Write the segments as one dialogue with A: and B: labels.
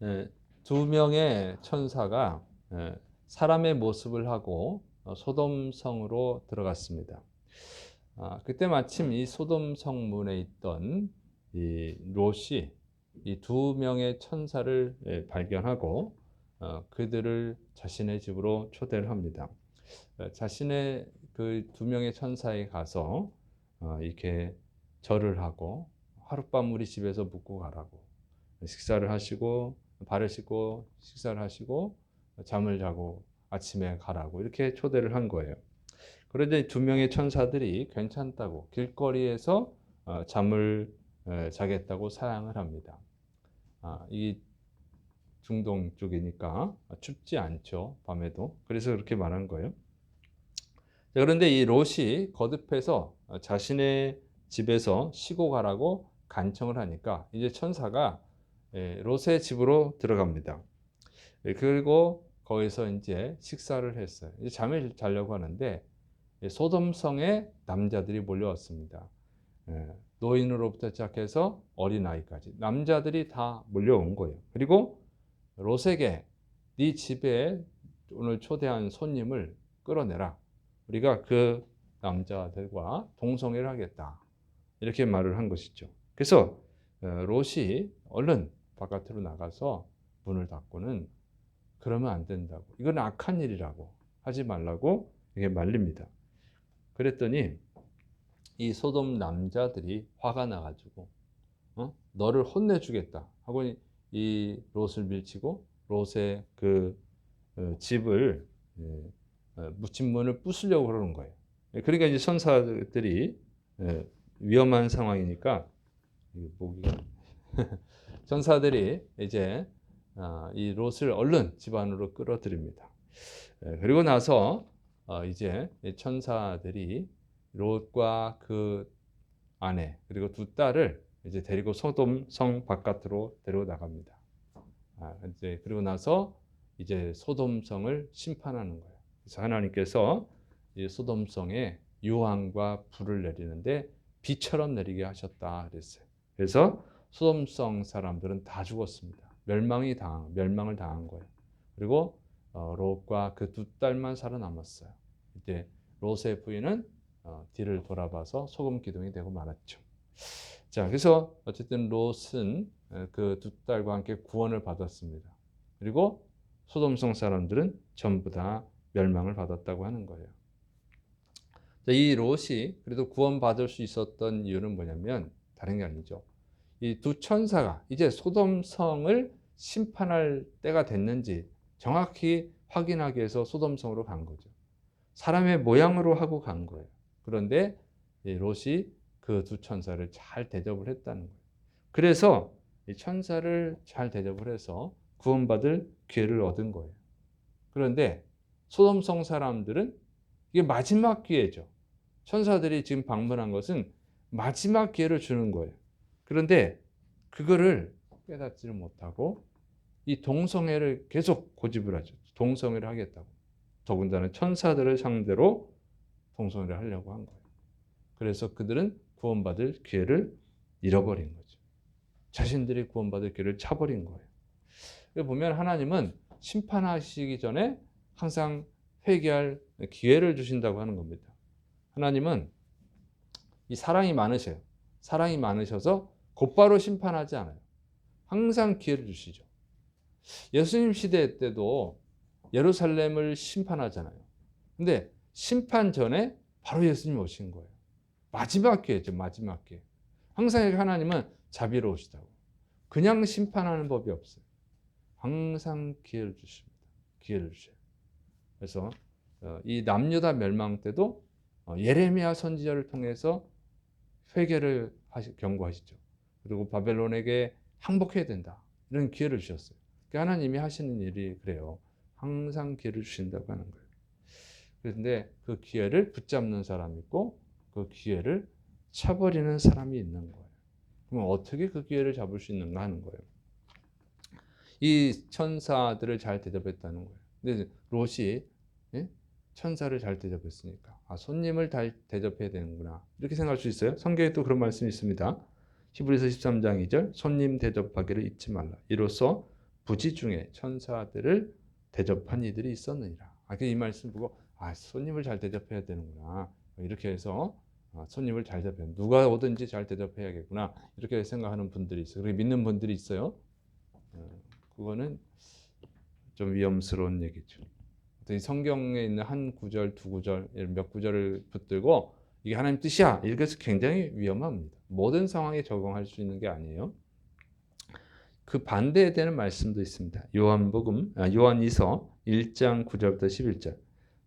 A: 예, 두 명의 천사가 사람의 모습을 하고 소돔성으로 들어갔습니다. 그때 마침 이 소돔 성문에 있던 이 롯이 이 두 명의 천사를 발견하고 그들을 자신의 집으로 초대를 합니다. 자신의 그 두 명의 천사에 가서 이렇게 절을 하고 하룻밤 우리 집에서 묵고 가라고, 식사를 하시고 발을 씻고 식사를 하시고 잠을 자고 아침에 가라고 이렇게 초대를 한 거예요. 그런데 두 명의 천사들이 괜찮다고 길거리에서 잠을 자겠다고 사양을 합니다. 이 중동 쪽이니까 춥지 않죠, 밤에도. 그래서 그렇게 말한 거예요. 그런데 이 롯이 거듭해서 자신의 집에서 쉬고 가라고 간청을 하니까 이제 천사가 롯의 집으로 들어갑니다. 그리고 거기서 이제 식사를 했어요. 이제 잠을 자려고 하는데 소돔성에 남자들이 몰려왔습니다. 노인으로부터 시작해서 어린아이까지 남자들이 다 몰려온 거예요. 그리고 롯에게 네 집에 오늘 초대한 손님을 끌어내라. 우리가 그 남자들과 동성애를 하겠다. 이렇게 말을 한 것이죠. 그래서 롯이 얼른 바깥으로 나가서 문을 닫고는 그러면 안 된다고. 이건 악한 일이라고. 하지 말라고 이게 말립니다. 그랬더니 이 소돔 남자들이 화가 나가지고 너를 혼내주겠다 하고 이 롯을 밀치고 롯의 그 집을 묻힌문을 부수려고 그러는 거예요. 그러니까 이제 천사들이 위험한 상황이니까 천사들이 이제 이 롯을 얼른 집 안으로 끌어들입니다. 그리고 나서 이제 천사들이 롯과 그 아내 그리고 두 딸을 이제 데리고 소돔 성 바깥으로 데리고 나갑니다. 이제 그리고 나서 이제 소돔 성을 심판하는 거예요. 그래서 하나님께서 이 소돔 성에 유황과 불을 내리는데 비처럼 내리게 하셨다 그랬어요. 그래서 소돔 성 사람들은 다 죽었습니다. 멸망을 당한 거예요. 그리고 롯과 그 두 딸만 살아남았어요. 이제 롯의 부인은 뒤를 돌아봐서 소금 기둥이 되고 말았죠. 자, 그래서 어쨌든 롯은 그 두 딸과 함께 구원을 받았습니다. 그리고 소돔성 사람들은 전부 다 멸망을 받았다고 하는 거예요. 자, 이 롯이 그래도 구원받을 수 있었던 이유는 뭐냐면 다른 게 아니죠. 이 두 천사가 이제 소돔성을 심판할 때가 됐는지 정확히 확인하기 위해서 소돔성으로 간 거죠. 사람의 모양으로 하고 간 거예요. 그런데 롯이 그 두 천사를 잘 대접을 했다는 거예요. 그래서 이 천사를 잘 대접을 해서 구원받을 기회를 얻은 거예요. 그런데 소돔성 사람들은 이게 마지막 기회죠. 천사들이 지금 방문한 것은 마지막 기회를 주는 거예요. 그런데 그거를 깨닫지를 못하고 이 동성애를 계속 고집을 하죠. 동성애를 하겠다고. 더군다나 천사들을 상대로 동성애를 하려고 한 거예요. 그래서 그들은 구원받을 기회를 잃어버린 거죠. 자신들이 구원받을 기회를 차버린 거예요. 보면 하나님은 심판하시기 전에 항상 회개할 기회를 주신다고 하는 겁니다. 하나님은 이 사랑이 많으셔요. 사랑이 많으셔서 곧바로 심판하지 않아요. 항상 기회를 주시죠. 예수님 시대 때도 예루살렘을 심판하잖아요. 근데 심판 전에 바로 예수님이 오신 거예요. 마지막 기회죠, 마지막 기회. 항상 하나님은 자비로우시다고. 그냥 심판하는 법이 없어요. 항상 기회를 주십니다. 기회를 주셔요. 그래서 이 남유다 멸망 때도 예레미야 선지자를 통해서 회개를 경고하시죠. 그리고 바벨론에게 항복해야 된다. 이런 기회를 주셨어요. 하나님이 하시는 일이 그래요. 항상 기회를 주신다고 하는 거예요. 그런데 그 기회를 붙잡는 사람이 있고 그 기회를 차버리는 사람이 있는 거예요. 그럼 어떻게 그 기회를 잡을 수 있는가 하는 거예요. 이 천사들을 잘 대접했다는 거예요. 근데 롯이 천사를 잘 대접했으니까 손님을 잘 대접해야 되는구나 이렇게 생각할 수 있어요. 성경에 또 그런 말씀이 있습니다. 히브리서 13장 2절 손님 대접하기를 잊지 말라. 이로써 부지 중에 천사들을 대접한 이들이 있었느니라. 이 말씀 보고 손님을 잘 대접해야 되는구나. 이렇게 해서 손님을 잘 대접해. 누가 오든지 잘 대접해야겠구나. 이렇게 생각하는 분들이 있어요. 그렇게 믿는 분들이 있어요. 그거는 좀 위험스러운 얘기죠. 성경에 있는 한 구절, 두 구절, 몇 구절을 붙들고 이게 하나님 뜻이야. 이것은 굉장히 위험합니다. 모든 상황에 적용할 수 있는 게 아니에요. 그 반대에 되는 말씀도 있습니다. 요한이서 1장 9절부터 11절.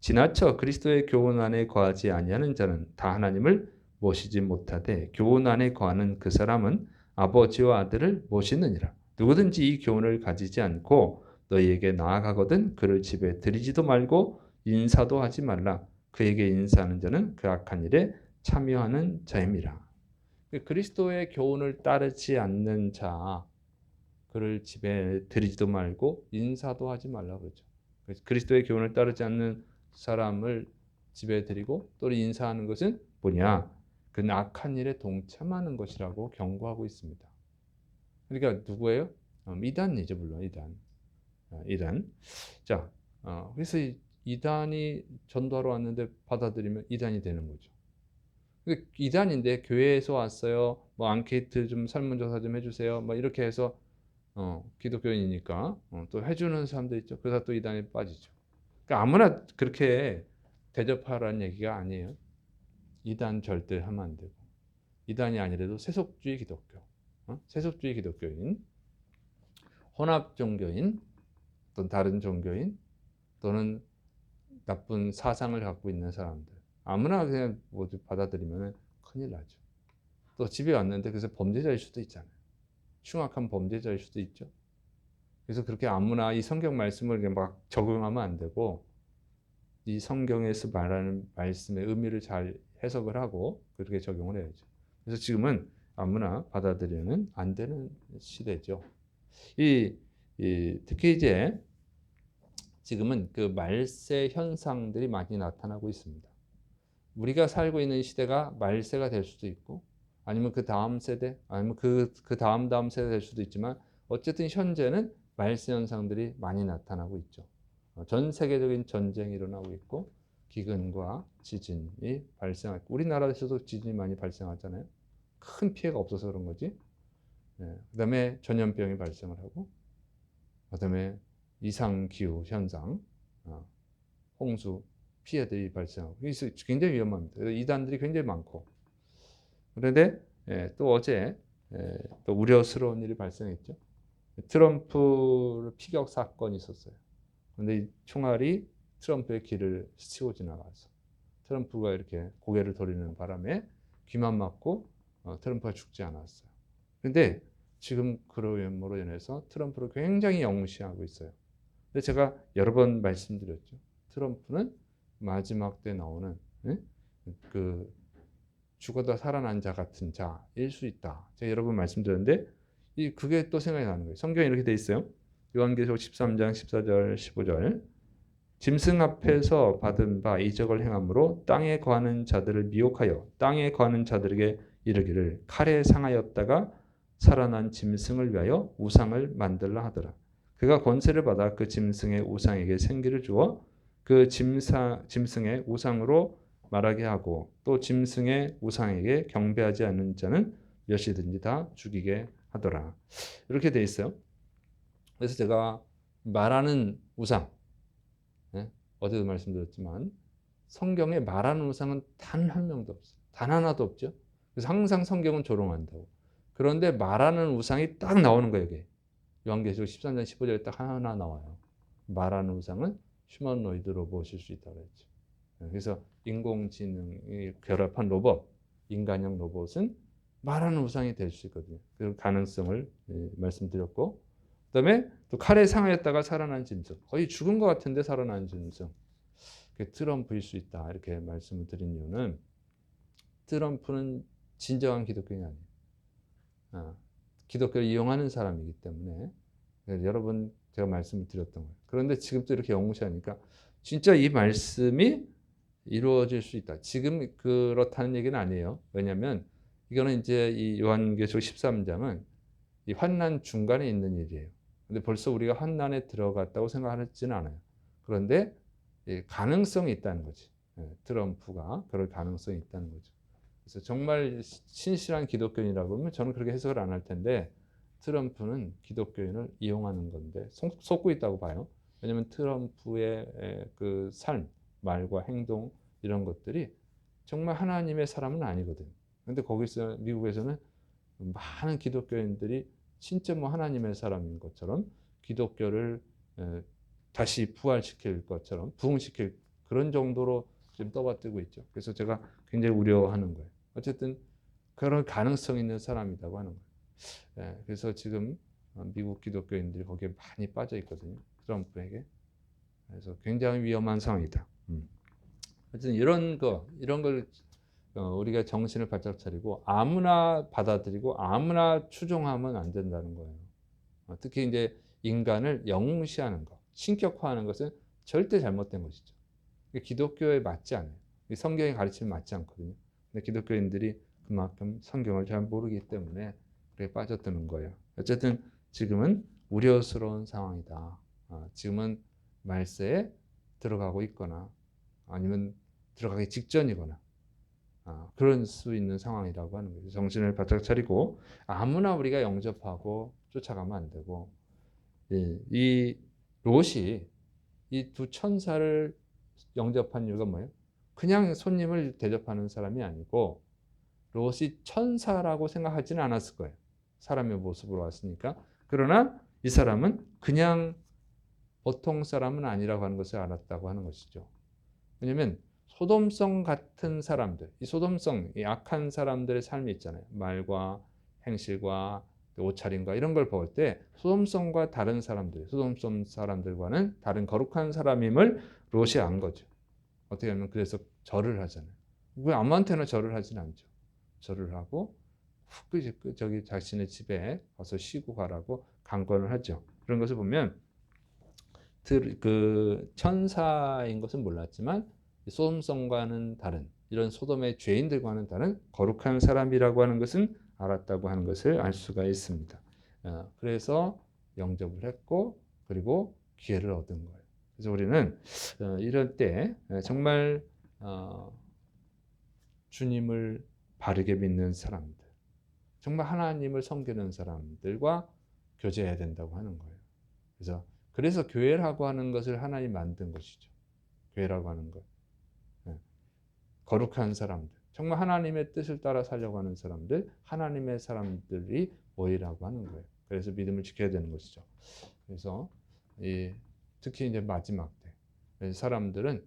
A: 지나쳐 그리스도의 교훈 안에 거하지 아니하는 자는 다 하나님을 모시지 못하되 교훈 안에 거하는 그 사람은 아버지와 아들을 모시느니라. 누구든지 이 교훈을 가지지 않고 너희에게 나아가거든 그를 집에 들이지도 말고 인사도 하지 말라. 그에게 인사하는 자는 그 악한 일에 참여하는 자임이라. 그리스도의 교훈을 따르지 않는 자, 그를 집에 들이지도 말고 인사도 하지 말라 그러죠. 그리스도의 교훈을 따르지 않는 사람을 집에 들이고 또 인사하는 것은 뭐냐? 그는 악한 일에 동참하는 것이라고 경고하고 있습니다. 그러니까 누구예요? 이단이죠, 물론 이단. 자, 그래서 이단이 전도하러 왔는데 받아들이면 이단이 되는 거죠. 이단인데 교회에서 왔어요. 뭐 앙케이트 좀 설문조사 좀 해주세요. 뭐 이렇게 해서 기독교인이니까 또 해주는 사람도 있죠. 그러다 또 이단에 빠지죠. 그러니까 아무나 그렇게 대접하라는 얘기가 아니에요. 이단 절대 하면 안 되고 이단이 아니라도 세속주의 기독교, 세속주의 기독교인, 혼합 종교인, 또는 다른 종교인, 또는 나쁜 사상을 갖고 있는 사람들 아무나 그냥 모두 받아들이면 큰일 나죠. 또 집에 왔는데 그래서 범죄자일 수도 있잖아요. 흉악한 범죄자일 수도 있죠. 그래서 그렇게 아무나 이 성경 말씀을 막 적용하면 안 되고 이 성경에서 말하는 말씀의 의미를 잘 해석을 하고 그렇게 적용을 해야죠. 그래서 지금은 아무나 받아들이는 안 되는 시대죠. 특히 이제 지금은 그 말세 현상들이 많이 나타나고 있습니다. 우리가 살고 있는 시대가 말세가 될 수도 있고 아니면 그 다음 세대 아니면 그 다음 세대 될 수도 있지만 어쨌든 현재는 말세 현상들이 많이 나타나고 있죠. 전 세계적인 전쟁이 일어나고 있고 기근과 지진이 발생하고 우리나라에서도 지진이 많이 발생하잖아요. 큰 피해가 없어서 그런 거지. 그다음에 전염병이 발생을 하고 그다음에 이상기후 현상, 홍수 피해들이 발생하고 그래서 굉장히 위험합니다. 이단들이 굉장히 많고 그런데 또 어제 또 우려스러운 일이 발생했죠. 트럼프 피격 사건이 있었어요. 그런데 이 총알이 트럼프의 귀를 스치고 지나가서 트럼프가 이렇게 고개를 돌리는 바람에 귀만 맞고 트럼프가 죽지 않았어요. 그런데 지금 그로 인해서 트럼프를 굉장히 영시하고 있어요. 근데 제가 여러 번 말씀드렸죠. 트럼프는 마지막 때 나오는 그 죽어도 살아난 자 같은 자일 수 있다. 제가 여러 번 말씀드렸는데 그게 또 생각이 나는 거예요. 성경에 이렇게 돼 있어요. 요한계시록 13장 14절 15절 짐승 앞에서 받은 바 이적을 행함으로 땅에 거하는 자들을 미혹하여 땅에 거하는 자들에게 이르기를 칼에 상하였다가 살아난 짐승을 위하여 우상을 만들라 하더라. 그가 권세를 받아 그 짐승의 우상에게 생기를 주어 그 짐승의 우상으로 말하게 하고 또 짐승의 우상에게 경배하지 않는 자는 몇이든지 다 죽이게 하더라. 이렇게 돼 있어요. 그래서 제가 말하는 우상, 어제도 말씀드렸지만 성경에 말하는 우상은 단 한 명도 없어요. 단 하나도 없죠. 그래서 항상 성경은 조롱한다고. 그런데 말하는 우상이 딱 나오는 거예요. 이게. 요한계시록 13장 15절에 딱 하나 나와요. 말하는 우상은 휴머노이드 로봇일 수 있다고 했죠. 그래서 인공지능이 결합한 로봇, 인간형 로봇은 말하는 우상이 될 수 있거든요. 그 가능성을 말씀드렸고 그다음에 또 칼에 상하였다가 살아난 짐승. 거의 죽은 것 같은데 살아난 짐승. 그게 트럼프일 수 있다. 이렇게 말씀을 드린 이유는 트럼프는 진정한 기독교인이 아니에요. 기독교를 이용하는 사람이기 때문에 여러 번 제가 말씀을 드렸던 거예요. 그런데 지금 또 이렇게 영무시하니까 진짜 이 말씀이 이루어질 수 있다. 지금 그렇다는 얘기는 아니에요. 왜냐하면 이거는 이제 이 요한계시록 13장은 이 환난 중간에 있는 일이에요. 근데 벌써 우리가 환난에 들어갔다고 생각하지는 않아요. 그런데 가능성이 있다는 거지. 트럼프가 그럴 가능성이 있다는 거죠. 그래서 정말 신실한 기독교인이라고 하면 저는 그렇게 해석을 안 할 텐데 트럼프는 기독교인을 이용하는 건데 속고 있다고 봐요. 왜냐하면 트럼프의 그 삶, 말과 행동 이런 것들이 정말 하나님의 사람은 아니거든. 근데 거기서 미국에서는 많은 기독교인들이 진짜 뭐 하나님의 사람인 것처럼 기독교를 다시 부활시킬 것처럼 부흥시킬 그런 정도로 지금 떠받들고 있죠. 그래서 제가 굉장히 우려하는 거예요. 어쨌든 그런 가능성 있는 사람이라고 하는 거예요. 그래서 지금 미국 기독교인들이 거기에 많이 빠져 있거든요. 트럼프에게. 그래서 굉장히 위험한 상황이다. 어쨌든 이런 걸 우리가 정신을 바짝 차리고 아무나 받아들이고 아무나 추종하면 안 된다는 거예요. 특히 이제 인간을 영무시하는 것, 신격화하는 것은 절대 잘못된 것이죠. 기독교에 맞지 않아요. 성경의 가르침에 맞지 않거든요. 근데 기독교인들이 그만큼 성경을 잘 모르기 때문에 그렇게 빠져드는 거예요. 어쨌든 지금은 우려스러운 상황이다. 지금은 말세에 들어가고 있거나 아니면 들어가기 직전이거나 그럴 수 있는 상황이라고 하는 거죠. 정신을 바짝 차리고 아무나 우리가 영접하고 쫓아가면 안 되고 이 롯이 이 두 천사를 영접한 이유가 뭐예요? 그냥 손님을 대접하는 사람이 아니고 롯이 천사라고 생각하지는 않았을 거예요. 사람의 모습으로 왔으니까. 그러나 이 사람은 그냥 보통 사람은 아니라고 하는 것을 알았다고 하는 것이죠. 왜냐하면 소돔성 같은 사람들, 이 소돔성, 이 악한 사람들의 삶이 있잖아요. 말과 행실과 옷차림과 이런 걸 볼 때 소돔성과 다른 사람들, 소돔성 사람들과는 다른 거룩한 사람임을 롯이 안 거죠. 어떻게 하면 그래서 절을 하잖아요. 왜 아무한테나 절을 하진 않죠. 절을 하고 저기 자신의 집에 가서 쉬고 가라고 강권을 하죠. 그런 것을 보면 그 천사인 것은 몰랐지만 소돔성과는 다른 이런 소돔의 죄인들과는 다른 거룩한 사람이라고 하는 것은 알았다고 하는 것을 알 수가 있습니다. 그래서 영접을 했고 그리고 기회를 얻은 거예요. 그래서 우리는 이럴 때 정말 주님을 바르게 믿는 사람들, 정말 하나님을 섬기는 사람들과 교제해야 된다고 하는 거예요. 그래서 교회라고 하는 것을 하나님 만든 것이죠. 교회라고 하는 것. 거룩한 사람들, 정말 하나님의 뜻을 따라 살려고 하는 사람들, 하나님의 사람들이 모이라고 하는 거예요. 그래서 믿음을 지켜야 되는 것이죠. 그래서 특히 이제 마지막 때 사람들은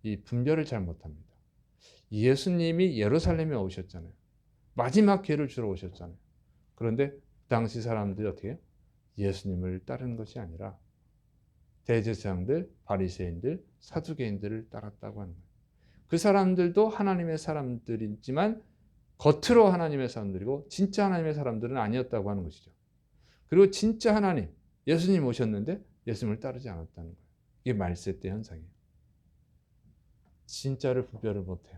A: 이 분별을 잘 못합니다. 예수님이 예루살렘에 오셨잖아요. 마지막 기회를 주러 오셨잖아요. 그런데 당시 사람들이 어떻게 해요? 예수님을 따르는 것이 아니라 대제사장들, 바리새인들, 사두개인들을 따랐다고 하는 거예요. 그 사람들도 하나님의 사람들이지만 겉으로 하나님의 사람들이고 진짜 하나님의 사람들은 아니었다고 하는 것이죠. 그리고 진짜 하나님, 예수님 오셨는데 예수님을 따르지 않았다는 거예요. 이게 말세 때 현상이에요. 진짜를 분별을 못해요.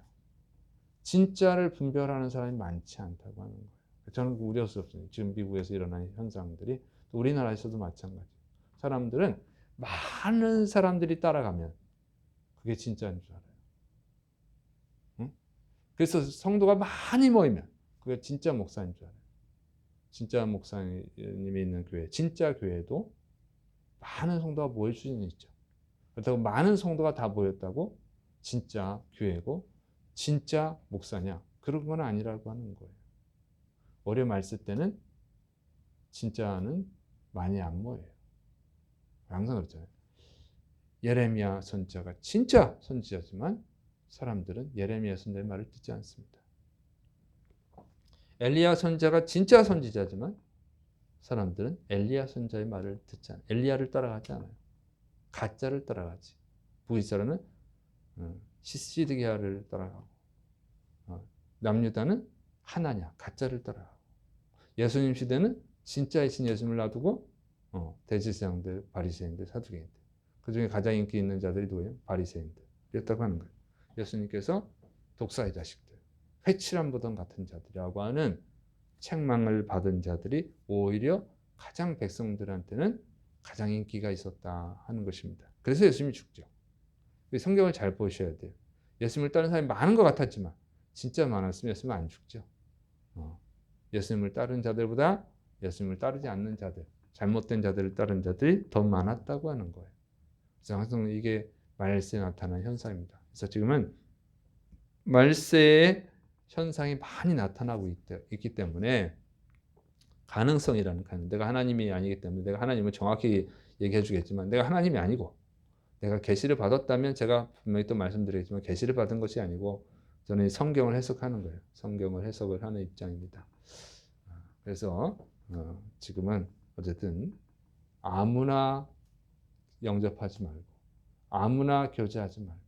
A: 진짜를 분별하는 사람이 많지 않다고 하는 거예요. 저는 우려스럽습니다. 지금 미국에서 일어나는 현상들이 또 우리나라에서도 마찬가지예요. 사람들은 많은 사람들이 따라가면 그게 진짜인 줄 알아요. 응? 그래서 성도가 많이 모이면 그게 진짜 목사인 줄 알아요. 진짜 목사님이 있는 교회, 진짜 교회도 많은 성도가 모일 수는 있죠. 그렇다고 많은 성도가 다 모였다고 진짜 교회고 진짜 목사냐? 그런 건 아니라고 하는 거예요. 오래 말쓸 때는 진짜는 많이 안 모여요. 항상 그렇잖아요. 예레미야 선지자가 진짜 선지자지만 사람들은 예레미야 선지자의 말을 듣지 않습니다. 엘리야 선지자가 진짜 선지자지만 사람들은 엘리야 선지자의 말을 듣지 않아요. 엘리야를 따라가지 않아요. 가짜를 따라가지. 북이스라엘은 시드기야를 따라가고 남유다는 하나냐 가짜를 따라가고 예수님 시대는 진짜이신 예수님을 놔두고 대제사장들, 바리새인들, 사두개인들 그 중에 가장 인기 있는 자들이 누구예요? 바리새인들이었다고 하는 거예요. 예수님께서 독사의 자식들, 회칠한 보던 같은 자들이라고 하는 책망을 받은 자들이 오히려 가장 백성들한테는 가장 인기가 있었다 하는 것입니다. 그래서 예수님이 죽죠. 성경을 잘 보셔야 돼요. 예수님을 따르는 사람이 많은 것 같았지만 진짜 많았으면 예수님은 안 죽죠. 예수님을 따르는 자들보다 예수님을 따르지 않는 자들, 잘못된 자들을 따르는 자들이 더 많았다고 하는 거예요. 그래서 항상 이게 말세에 나타나는 현상입니다. 그래서 지금은 말세의 현상이 많이 나타나고 있기 때문에 가능성이라는 가능. 내가 하나님이 아니기 때문에 내가 하나님을 정확히 얘기해 주겠지만 내가 하나님이 아니고 내가 계시를 받았다면 제가 분명히 또 말씀드리겠지만 계시를 받은 것이 아니고 저는 성경을 해석하는 거예요. 성경을 해석을 하는 입장입니다. 그래서 지금은 어쨌든 아무나 영접하지 말고 아무나 교제하지 말고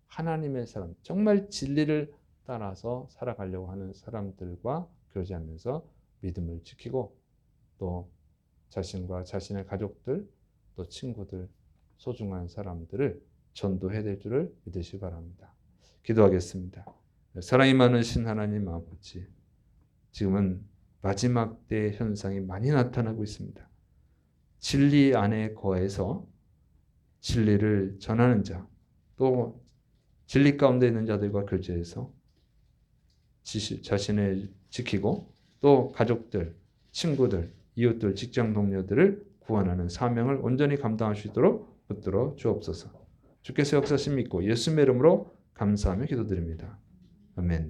A: 하나님의 사람, 정말 진리를 따라서 살아가려고 하는 사람들과 교제하면서 믿음을 지키고 또 자신과 자신의 가족들 또 친구들 소중한 사람들을 전도해야 될 줄을 믿으시기 바랍니다. 기도하겠습니다. 사랑이 많으신 하나님 아버지, 지금은 마지막 때의 현상이 많이 나타나고 있습니다. 진리 안에 거해서 진리를 전하는 자, 또 진리 가운데 있는 자들과 교제해서 자신을 지키고 또 가족들, 친구들, 이웃들, 직장 동료들을 구원하는 사명을 온전히 감당할 수 있도록 붙들어 주옵소서. 주께서 역사심 믿고 예수님의 이름으로 감사하며 기도드립니다. 아멘.